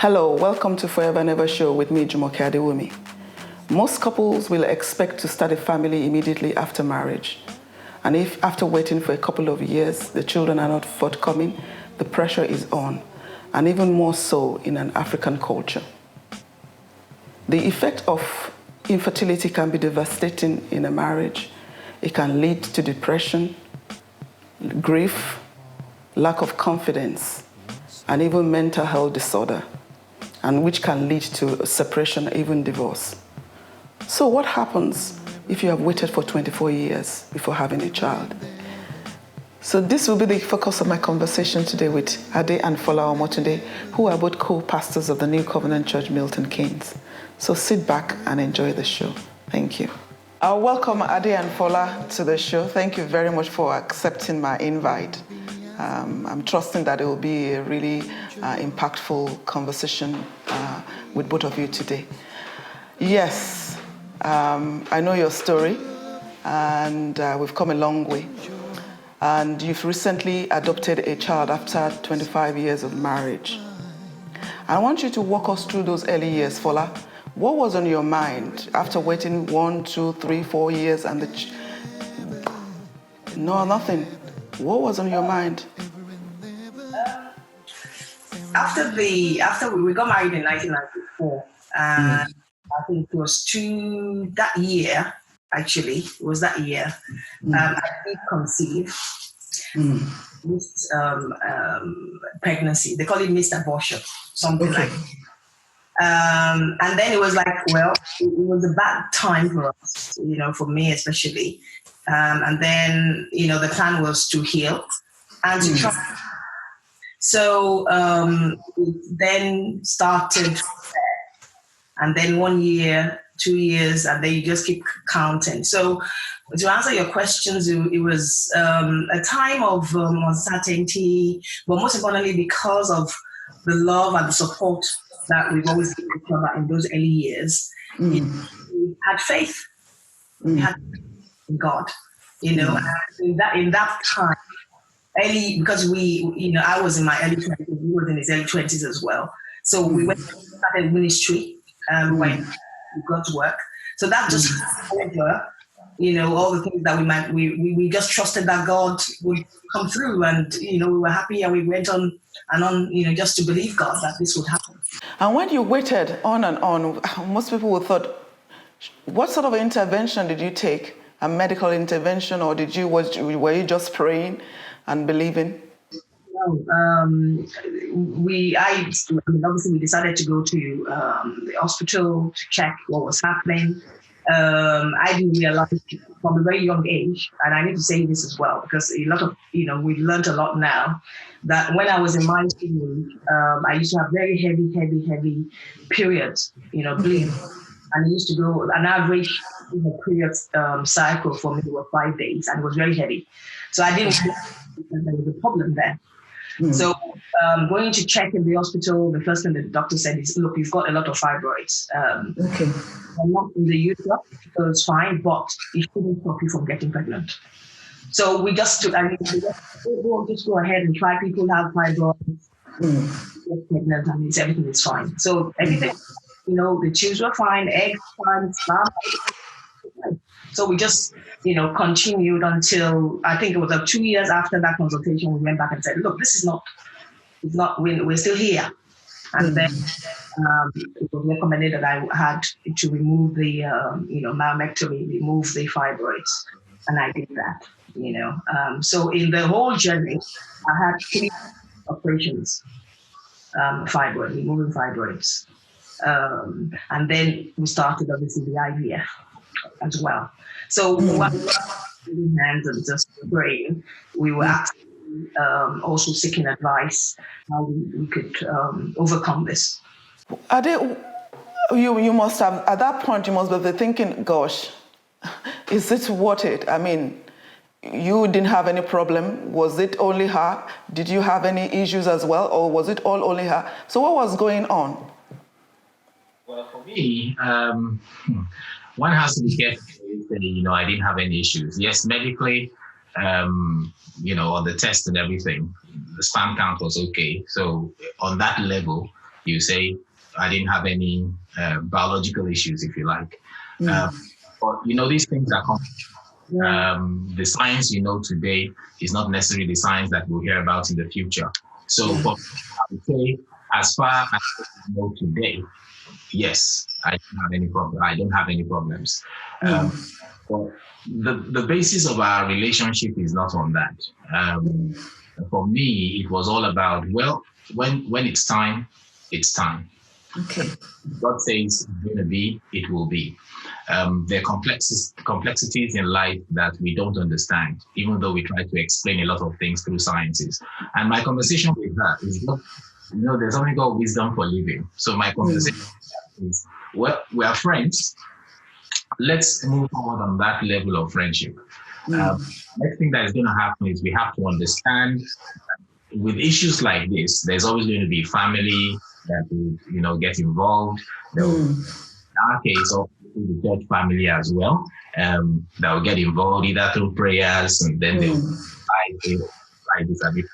Hello, welcome to Forever and Ever Show with me, Olajumoke Adewumi. Most couples will expect to start a family immediately after marriage. And if after waiting for a couple of years, the children are not forthcoming, the pressure is on, and even more so in an African culture. The effect of infertility can be devastating in a marriage. It can lead to depression, grief, lack of confidence, and even mental health disorder, and which can lead to separation, even divorce. So what happens if you have waited for 24 years before having a child? So this will be the focus of my conversation today with Ade and Fola Omutunde, who are both co-pastors of the New Covenant Church, Milton Keynes. So sit back and enjoy the show. Thank you. I'll welcome Ade and Fola to the show. Thank you very much for accepting my invite. I'm trusting that it will be a really impactful conversation with both of you today. Yes, I know your story, and we've come a long way. And you've recently adopted a child after 25 years of marriage. I want you to walk us through those early years, Fola. What was on your mind after waiting 1, 2, 3, 4 years and No, nothing. What was on your mind? After we got married in 1994, and I think it was that year, actually, it was that year, I did conceive missed pregnancy. They call it missed abortion, something like that. And then it was like, well, it was a bad time for us, for me especially. And then, the plan was to heal and to try. So it then started, and then 1 year, 2 years, and then you just keep counting. So to answer your questions, it was a time of uncertainty, but most importantly, because of the love and the support that we've always given each other in those early years, we had faith. We had faith in God, and in that time, early, because I was in my early 20s, he was in his early 20s as well. So we went to started ministry, when we got to work. So that just over, all the things that we just trusted that God would come through, and, we were happy, and we went on and on, just to believe God that this would happen. And when you waited on and on, most people would thought, what sort of intervention did you take? A medical intervention, or were you just praying and believing? No, obviously we decided to go to the hospital to check what was happening. I didn't realize from a very young age, and I need to say this as well, because a lot of, we've learned a lot now, that when I was in my teenage, I used to have very heavy periods, bleeding. And I used to go, an average period cycle for me was 5 days, and it was very heavy. So I didn't realize there was a problem there. So going to check in the hospital, the first thing the doctor said is, look, you've got a lot of fibroids. Not in the uterus, so it's fine, but it shouldn't stop you from getting pregnant. So we just took, we'll just go ahead and try. People have fibroids, get pregnant, and everything is fine. So everything, the tubes were fine, eggs fine, so we just, continued until, I think it was 2 years after that consultation, we went back and said, look, this is not, we're still here. And then it was recommended that I had to remove the, myomectomy, remove the fibroids. And I did that, So in the whole journey, I had 3 operations, removing fibroids. And then we started, obviously, the IVF as well. So while we were holding hands and just praying, we were actually also seeking advice how we could overcome this. You must have, at that point, you must be thinking, gosh, is it worth it? I mean, you didn't have any problem. Was it only her? Did you have any issues as well? Or was it all only her? So what was going on? Well, for me, one has to be careful. I didn't have any issues. Yes, medically, on the test and everything, the sperm count was okay. So on that level, you say, I didn't have any biological issues, if you like. But, these things are the science today is not necessarily the science that we'll hear about in the future. So for I would say, as far as I know today, yes, I don't have any problem. I don't have any problems. But the basis of our relationship is not on that. For me, it was all about, well, when it's time, it's time. Okay. God says it's going to be, it will be. There are complexities in life that we don't understand, even though we try to explain a lot of things through sciences. And my conversation with her is not, there's something called wisdom for living. So my conversation is, well, we are friends. Let's move forward on that level of friendship. Next thing that is going to happen is we have to understand with issues like this, there's always going to be family that will, get involved. In our case, the church family as well, that will get involved either through prayers and then they'll like this a bit.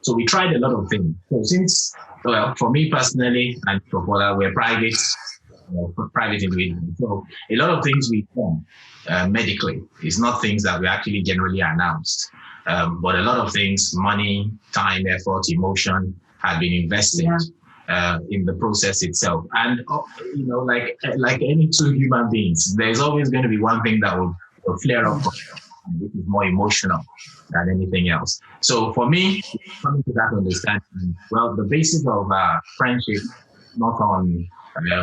So we tried a lot of things. So for me personally and for Fola, we're private individuals. So a lot of things we do medically is not things that we actually generally announced. But a lot of things, money, time, effort, emotion, have been invested in the process itself. And like any two human beings, there's always going to be one thing that will flare up, which is more emotional than anything else. So for me, coming to that understanding, well, the basis of friendship, not on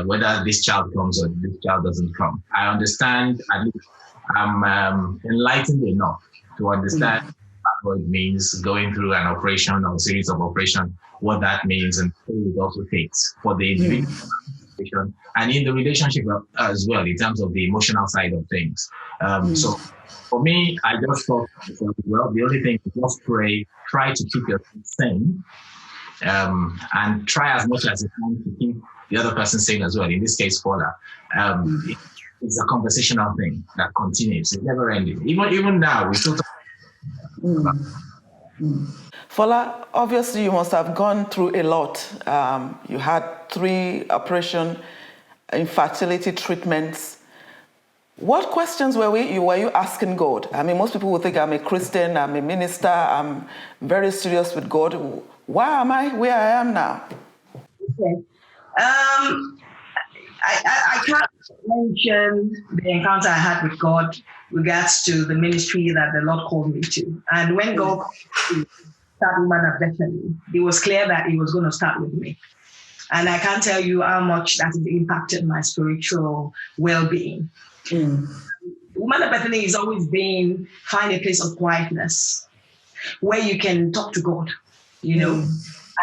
whether this child comes or this child doesn't come. I understand, at least I'm enlightened enough to understand what it means going through an operation or a series of operations, what that means and what it also takes for the individual and in the relationship as well, in terms of the emotional side of things. So for me, I just thought, well, the only thing is just pray, try to keep yourself sane, and try as much as you can to keep the other person sane as well. In this case, Fola, it's a conversational thing that continues. It's never ending. Even now, we still talk. Fola, obviously you must have gone through a lot. You had 3 operation infertility treatments. What questions were you asking God? I mean, most people would think I'm a Christian, I'm a minister, I'm very serious with God. Why am I where I am now? Okay. I can't mention the encounter I had with God regards to the ministry that the Lord called me to. And when God called me to start Woman of Bethany, it was clear that He was going to start with me. And I can't tell you how much that has impacted my spiritual well-being. Woman of Bethany has always been find a place of quietness where you can talk to God,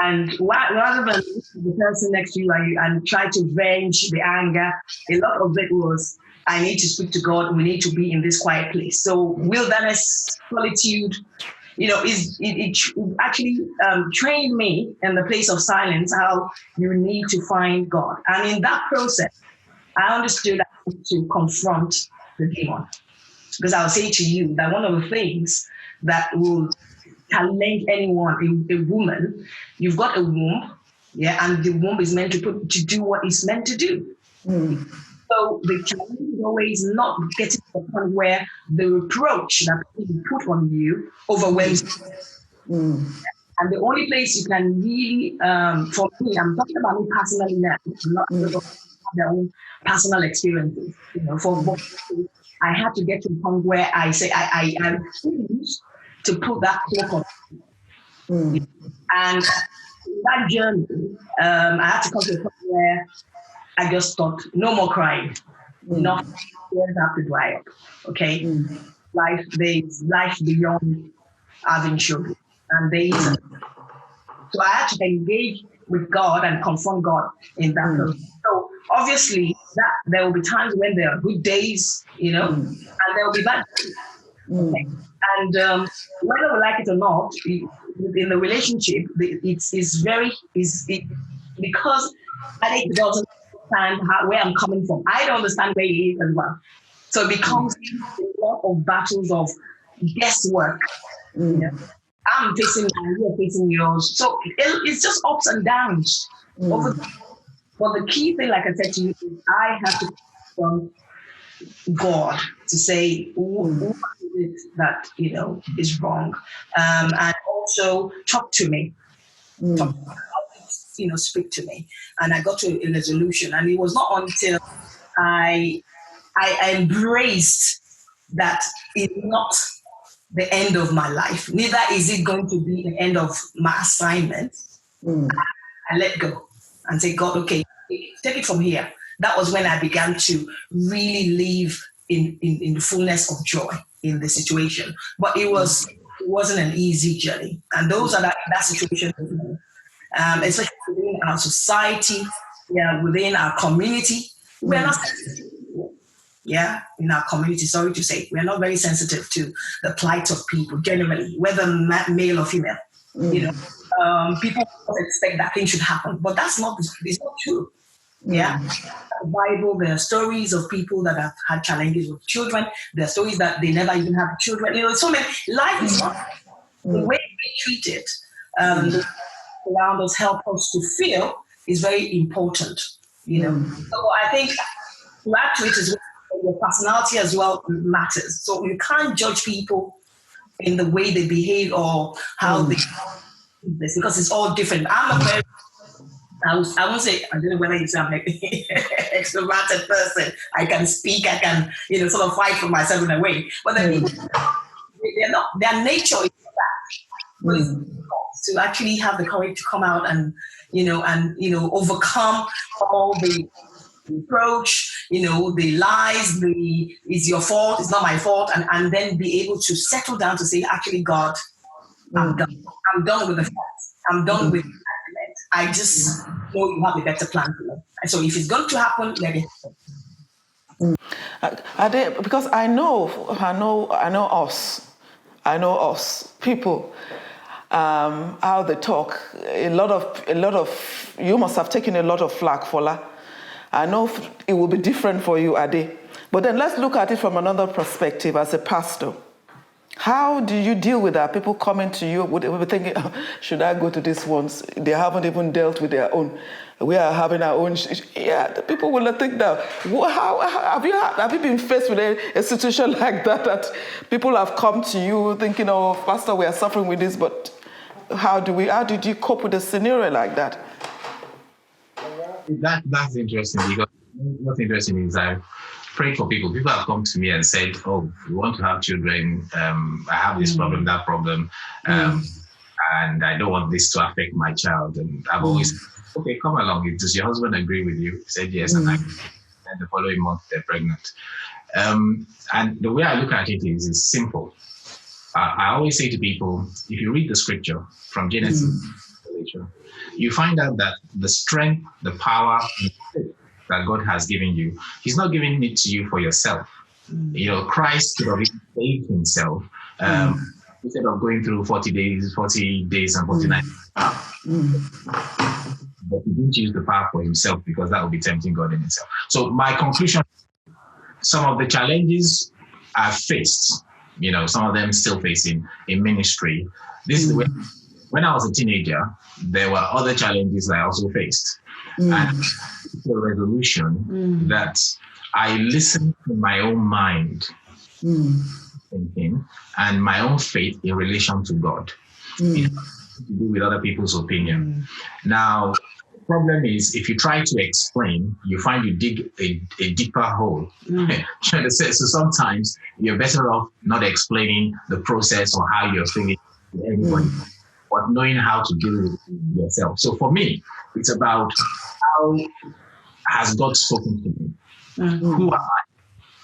And rather than the person next to you and try to vent the anger, a lot of it was, I need to speak to God. We need to be in this quiet place. So wilderness, solitude, it actually trained me in the place of silence, how you need to find God. And in that process, I understood I had to confront the demon. Because I'll say to you that one of the things that will challenge anyone, a woman, you've got a womb, and the womb is meant to do what it's meant to do. So the challenge is always not getting to the point where the reproach that people put on you overwhelms you. And the only place you can really, for me, I'm talking about me personally now, not their own personal experiences. I had to get to the point where I say I refuse to put that cloak on. And that journey, I had to come to a point where I just thought, no more crying. Enough tears have to dry up. Okay? There's life beyond having children. And so I had to engage with God and confront God in that process. So obviously there will be times when there are good days, and there will be bad days. Okay? And whether we like it or not, in the relationship, because Ade doesn't understand where I'm coming from. I don't understand where he is as well. So it becomes a lot of battles of guesswork. I'm facing mine, you're facing yours. So it's just ups and downs. But the key thing, like I said to you, is I have to from God to say what is it that is wrong, and also talk to me. Speak to me, and I got to a resolution. And it was not until I embraced that it's not the end of my life. Neither is it going to be the end of my assignment. I let go and say, God, okay, take it from here. That was when I began to really live in the fullness of joy in the situation. But it wasn't an easy journey. And those are that situation, especially within our society, within our community, we're not sensitive. In our community, sorry to say, we're not very sensitive to the plight of people generally, whether male or female. People expect that things should happen, but it's not true. The Bible, there are stories of people that have had challenges with children. There are stories that they never even have children. So many. Life is not the way we treat it. Around us help us to feel is very important. So I think to add to it is your personality as well matters. So you can't judge people in the way they behave or how they do this, because it's all different. I won't say, I don't know whether you say I'm an extroverted person. I can speak, I can, sort of fight for myself in a way. But the people, they're not, their nature is that. But it's to actually have the courage to come out and, overcome all the reproach, the lies, it's your fault, it's not my fault, and then be able to settle down to say, actually, God, I'm done. I'm done with the facts. I'm done with the argument. I just know you have a better plan for me. And so if it's going to happen, let it happen. Because I know us people, how they talk. A lot of you must have taken a lot of flack, Fola. I know it will be different for you, Ade. But then let's look at it from another perspective as a pastor. How do you deal with that? People coming to you, would be thinking, should I go to these ones? They haven't even dealt with their own. We are having our own. The people will think that. How have you been faced with a situation like that people have come to you thinking, oh, Pastor, we are suffering with this, but how did you cope with a scenario like that? That's interesting, because what's interesting is I've prayed for people. People have come to me and said, oh, we want to have children. I have this problem, that problem, and I don't want this to affect my child. And I've always, okay, come along. Does your husband agree with you? He said yes, and the following month they're pregnant. And the way I look at it is simple. I always say to people, if you read the scripture from Genesis to Revelation, you find out that the strength, the power, and the faith that God has given you, He's not giving it to you for yourself. Christ could have saved Himself instead of going through 40 days and 49. But He didn't use the power for Himself, because that would be tempting God in itself. So my conclusion, some of the challenges I've faced, some of them still facing in ministry. This is the way. When I was a teenager, there were other challenges I also faced. And the resolution that I listened to my own mind thinking and my own faith in relation to God. It has to do with other people's opinion. Now, the problem is, if you try to explain, you find you dig a deeper hole. So sometimes you're better off not explaining the process or how you're feeling to anybody, but knowing how to deal with yourself. So for me, it's about how has God spoken to me? Who am I?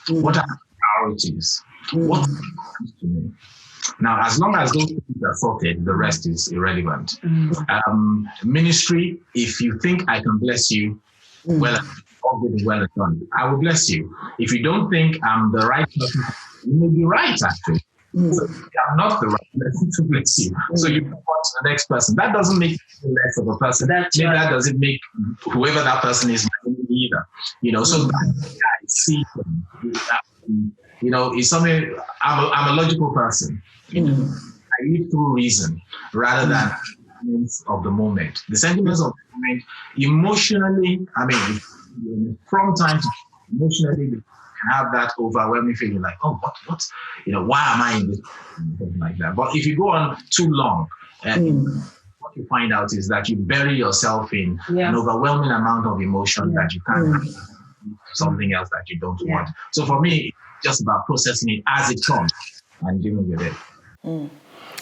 What are my priorities? What comes to me? Now, as long as those things are sorted, the rest is irrelevant. Ministry, if you think I can bless you, well, all good and well done. I will bless you. If you don't think I'm the right person, you may be right, actually. So I'm not the right person to bless you. So you move on to the next person. That doesn't make you less of a person. That doesn't make whoever that person is either. So that I see it's something. I'm a logical person. I live through reason rather than sentiments of the moment. The sentiments of the moment, emotionally, I mean, from time to emotionally, you can have that overwhelming feeling like, oh, what, why am I in this? Something like that. But if you go on too long, what you find out is that you bury yourself in an overwhelming amount of emotion that you can't do something else that you don't want. So for me, it's just about processing it as it comes and dealing with it.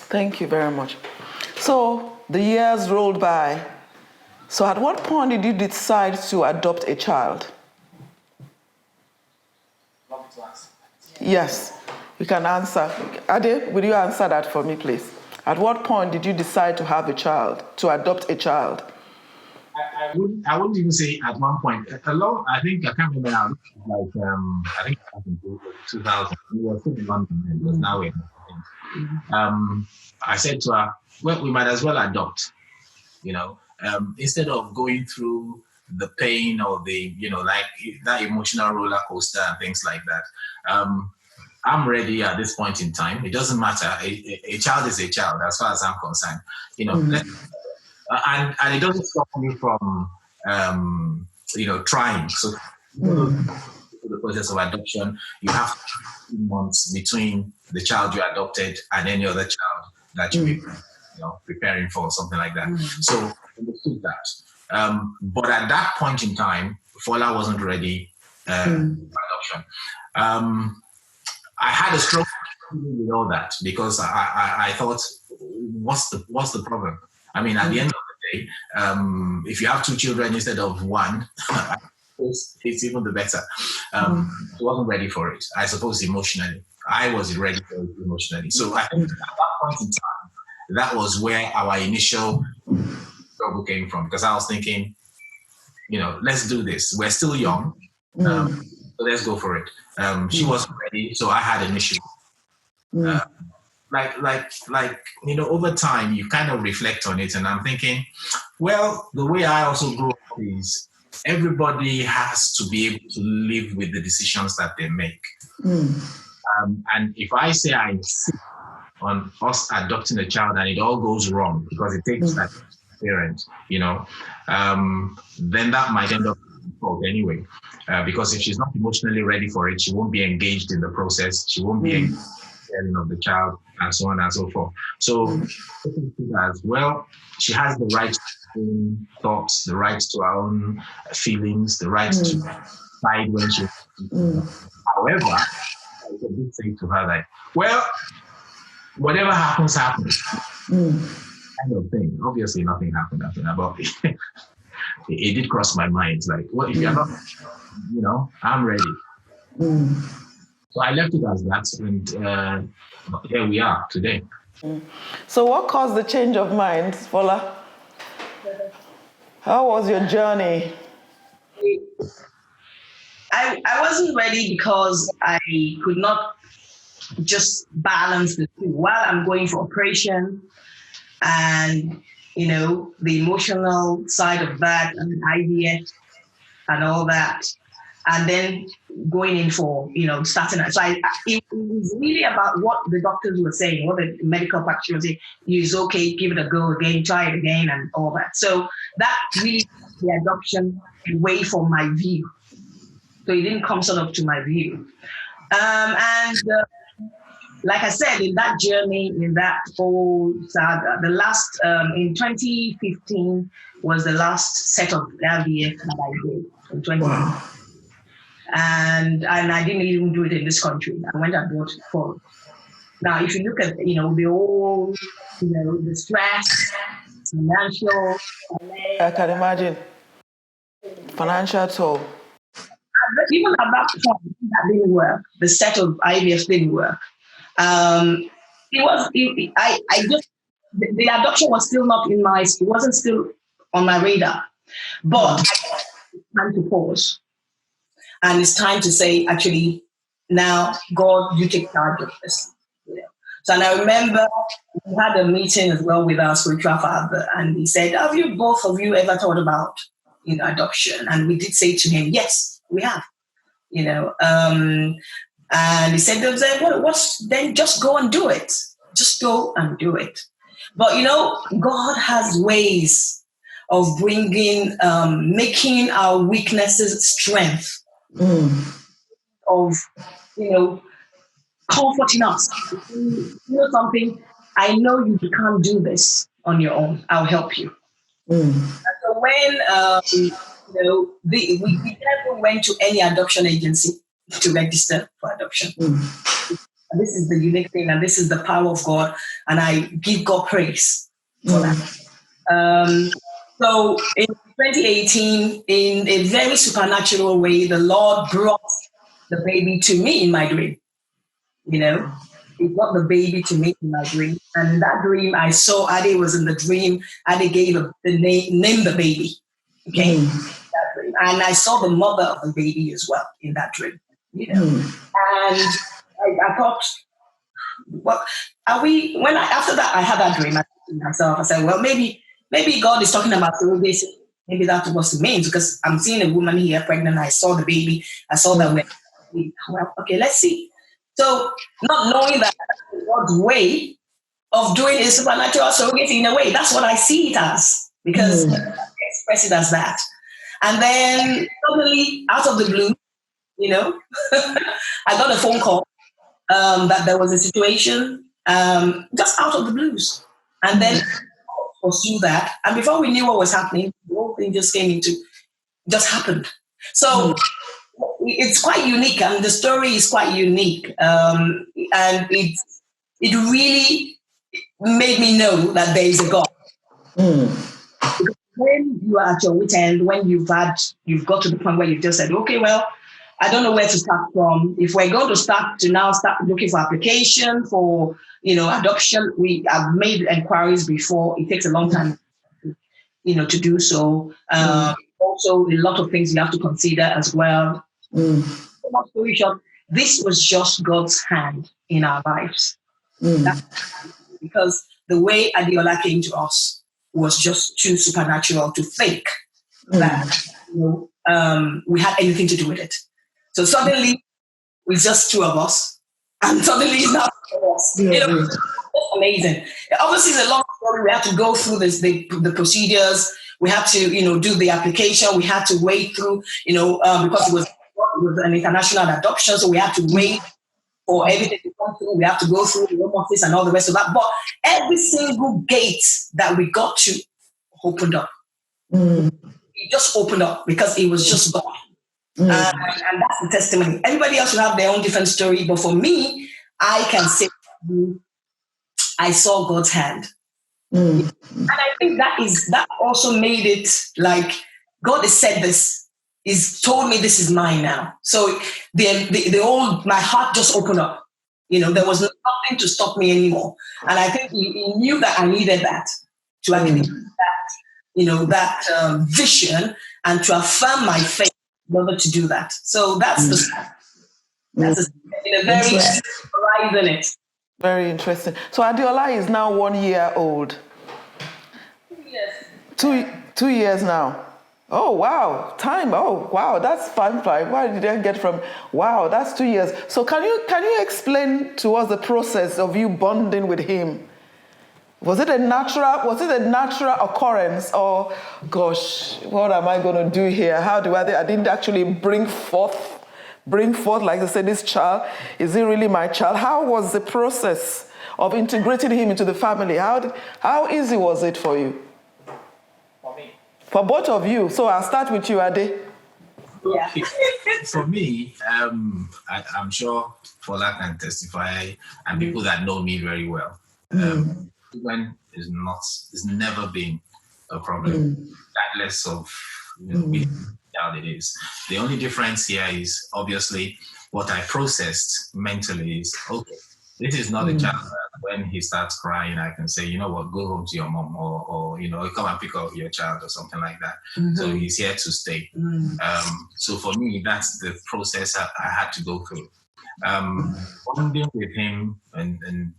Thank you very much. So the years rolled by. So at what point did you decide to adopt a child? Yes, you can answer. Ade, will you answer that for me, please? At what point did you decide to have a child, to adopt a child? I wouldn't even say at one point. I can't remember now. I think back in 2000. We were still in London and it was now in. I said to her, well, we might as well adopt, instead of going through the pain or the, like that emotional roller coaster and things like that. I'm ready at this point in time. It doesn't matter. A child is a child as far as I'm concerned. And it doesn't stop me from, trying. So the process of adoption, you have 2 months between the child you adopted and any other child that you be, preparing for, something like that. So I understood that. But at that point in time, Fola wasn't ready for adoption. I had a struggle with all that because I thought, what's the problem? I mean, at the end of the day, if you have 2 children instead of 1, it's even the better. I wasn't ready for it. I suppose emotionally, I wasn't ready for it emotionally. So I think at that point in time, that was where our initial struggle came from, because I was thinking, let's do this. We're still young, so let's go for it. She wasn't ready, so I had an issue. Over time, you kind of reflect on it, and I'm thinking, well, the way I also grew up is everybody has to be able to live with the decisions that they make. And if I say I insist on us adopting a child and it all goes wrong because it takes that parent, then that might end up fault anyway. Because if she's not emotionally ready for it, she won't be engaged in the process. She won't be engaged in the caring of the child, and so on and so forth. So, as well, she has the right to her own thoughts, the right to her own feelings, the right to decide when she. However, I did say to her that, well, whatever happens, happens. Kind of thing. Obviously, nothing happened after that, but it did cross my mind. Like, what if you're not, I'm ready. So I left it as that, and here we are today. So what caused the change of mind, Fola? How was your journey? I wasn't ready because I could not just balance the two. While I'm going for operation and, the emotional side of that and IVF and all that, and then going in for, starting. So it was really about what the doctors were saying, what the medical practitioners were saying. It's okay, give it a go again, try it again, and all that. So that really the adoption away from my view. So it didn't come sort of to my view. Like I said, in that journey, in that whole saga, the last, in 2015 was the last set of IVF that I did in 2015. Wow. And I didn't even do it in this country. I went abroad for it. Now, if you look at, the whole, the stress, financial. I can imagine. Financial toll. Even at that point, that didn't work. The set of IVF didn't work. The adoption was still not it wasn't still on my radar. But it's time to pause. And it's time to say, actually, now, God, you take charge of this. So, and I remember we had a meeting as well with our spiritual father, and he said, have you, both of you, ever thought about, adoption? And we did say to him, yes, we have, And he said, then just go and do it. Just go and do it. But God has ways of bringing, making our weaknesses strength, of, comforting us. Something, I know you can't do this on your own. I'll help you. So when, we never went to any adoption agency to register for adoption. And this is the unique thing, and this is the power of God, and I give God praise for that. So in 2018, in a very supernatural way, the Lord brought the baby to me in my dream. He brought the baby to me in my dream. And in that dream, I saw Ade was in the dream. Ade gave the name the baby. Okay. That dream. And I saw the mother of the baby as well in that dream. And I thought, what are we? After that, I had that dream. I thought to myself, I said, well, maybe God is talking about surrogacy. Maybe that's what it means, because I'm seeing a woman here pregnant. I saw the baby. I saw that. Well, okay, let's see. So, not knowing that God's way of doing a supernatural surrogacy in a way, that's what I see it as, because I express it as that. And then suddenly, out of the blue, I got a phone call that there was a situation just out of the blues. And then pursue that. And before we knew what was happening, the whole thing just happened. So it's quite unique, and the story is quite unique. And it really made me know that there is a God. When you are at your wit's end, when you've got to the point where you've just said, okay, well, I don't know where to start from. If we're going to start looking for application for, adoption, we have made inquiries before. It takes a long time, to do so. Also, a lot of things you have to consider as well. Long story short, this was just God's hand in our lives. Because the way Adeola came to us was just too supernatural to think that we had anything to do with it. So suddenly, it's just two of us, and suddenly it's not two of us. It's amazing. Obviously, it's a long story. We have to go through the procedures. We have to, do the application. We had to wait through, because it was an international adoption, so we had to wait for everything to come through. We have to go through the home office and all the rest of that. But every single gate that we got to opened up. It just opened up because it was just God. And that's the testimony. Everybody else will have their own different story, but for me, I can say I saw God's hand. And I think that also made it like God has said this. He's told me this is mine now. So my heart just opened up. There was nothing to stop me anymore. And I think he knew that I needed that to actually that vision and to affirm my faith in order to do that. So that's that's a very horizon it. Very interesting. So Adeola is now 1 year old. 2 years. 2 years now. Oh, wow. Time. Oh, wow. That's fun. Why did I get from, wow, that's 2 years. So can you explain to us the process of you bonding with him? Was it a natural occurrence, or, gosh, what am I going to do here? How do I didn't actually bring forth, like I said, this child. Is he really my child? How was the process of integrating him into the family? How easy was it for you? For me. For both of you. So I'll start with you, Ade. Yeah. For me, I'm sure Fola can testify, and people that know me very well. When is never been a problem, regardless of which child it is. The only difference here is obviously what I processed mentally is, okay, this is not a child that when he starts crying, I can say, you know what, go home to your mom, or come and pick up your child or something like that. So he's here to stay. So for me, that's the process I had to go through. Bonding with him and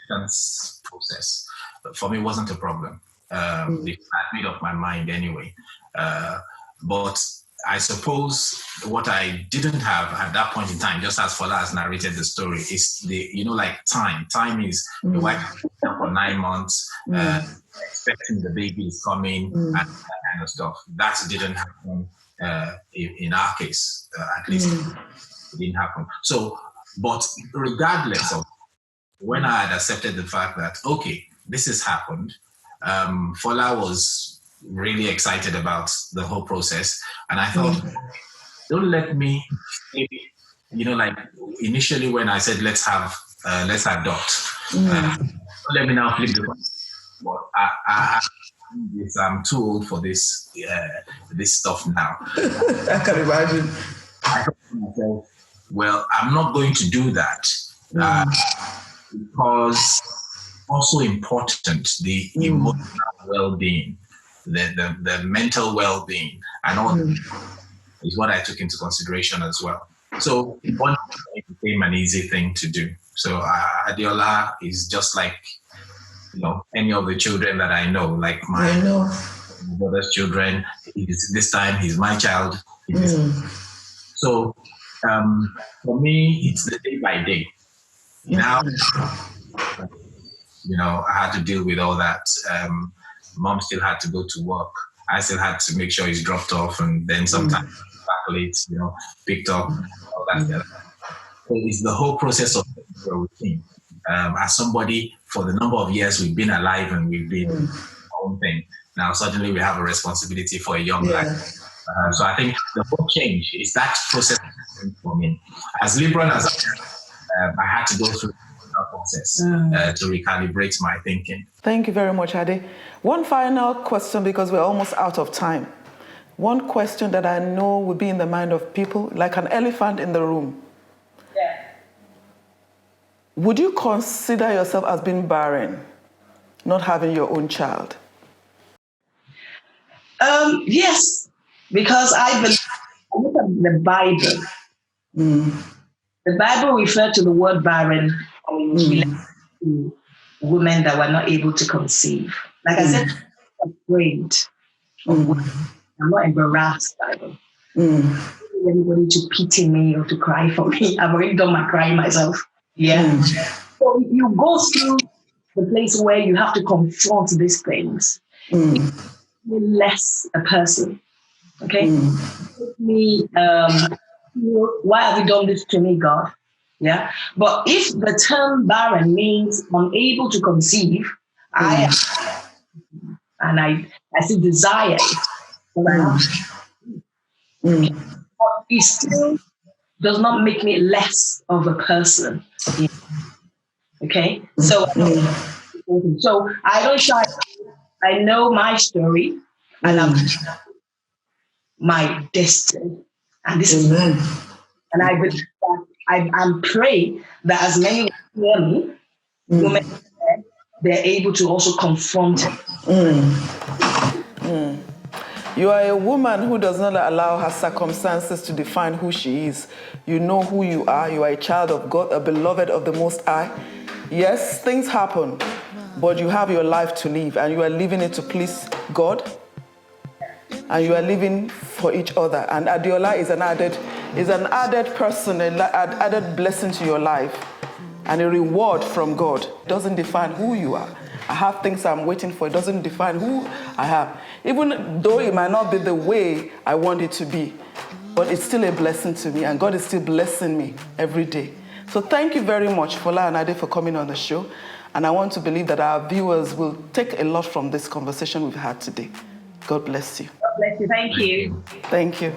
distance process for me wasn't a problem. It made up my mind anyway. But I suppose what I didn't have at that point in time, just as Fola has narrated the story, is like time. Time is the wife for 9 months, expecting the baby is coming, and that kind of stuff. That didn't happen in our case, at least it didn't happen. So, but regardless of when I had accepted the fact that, okay, this has happened, Fola was really excited about the whole process. And I thought, don't let me, like initially when I said, let's adopt. Don't let me now flip the coin. I'm too old for this stuff now. I can imagine. I thought to myself, well, I'm not going to do that because also important, the emotional well-being, the mental well-being, and all is what I took into consideration as well. So it became an easy thing to do. So Adeola is just like any of the children that I know, like my brother's children. This time he's my child. So for me, it's the day by day. Now, I had to deal with all that. Mom still had to go to work. I still had to make sure he's dropped off, and then sometimes back late, picked up, all that stuff. So it's the whole process of the routine. As somebody, for the number of years we've been alive and we've been our own thing, now suddenly we have a responsibility for a young life. So I think the whole change is that process for me. As liberal as I had to go through process to recalibrate my thinking. Thank you very much, Ade. One final question, because we're almost out of time. One question that I know would be in the mind of people, like an elephant in the room. Yeah. Would you consider yourself as being barren, not having your own child? Yes, because I look at the Bible. The Bible refers to the word barren to women that were not able to conceive. Like I said, I'm afraid of women. I'm not embarrassed by them. Anybody to pity me or to cry for me. I've already done my crying myself. Yeah. So if you go through the place where you have to confront these things, you're less a person. Okay? Me, why have you done this to me, God? Yeah. But if the term barren means unable to conceive, I still desire it. But it still does not make me less of a person. Okay? So I don't shy. I know my story and I'm my destiny. And this is and I pray that as many hear me, women, they're able to also confront it. You are a woman who does not allow her circumstances to define who she is. You know who you are. You are a child of God, a beloved of the Most High. Yes, things happen, but you have your life to live, and you are living it to please God, and you are living for each other. And Adeola is an added person, an added blessing to your life, and a reward from God. It doesn't define who you are. I have things I'm waiting for. It doesn't define who I am. Even though it might not be the way I want it to be, but it's still a blessing to me, and God is still blessing me every day. So thank you very much, Fola and Ade, for coming on the show. And I want to believe that our viewers will take a lot from this conversation we've had today. God bless you. God bless you. Thank you. Thank you.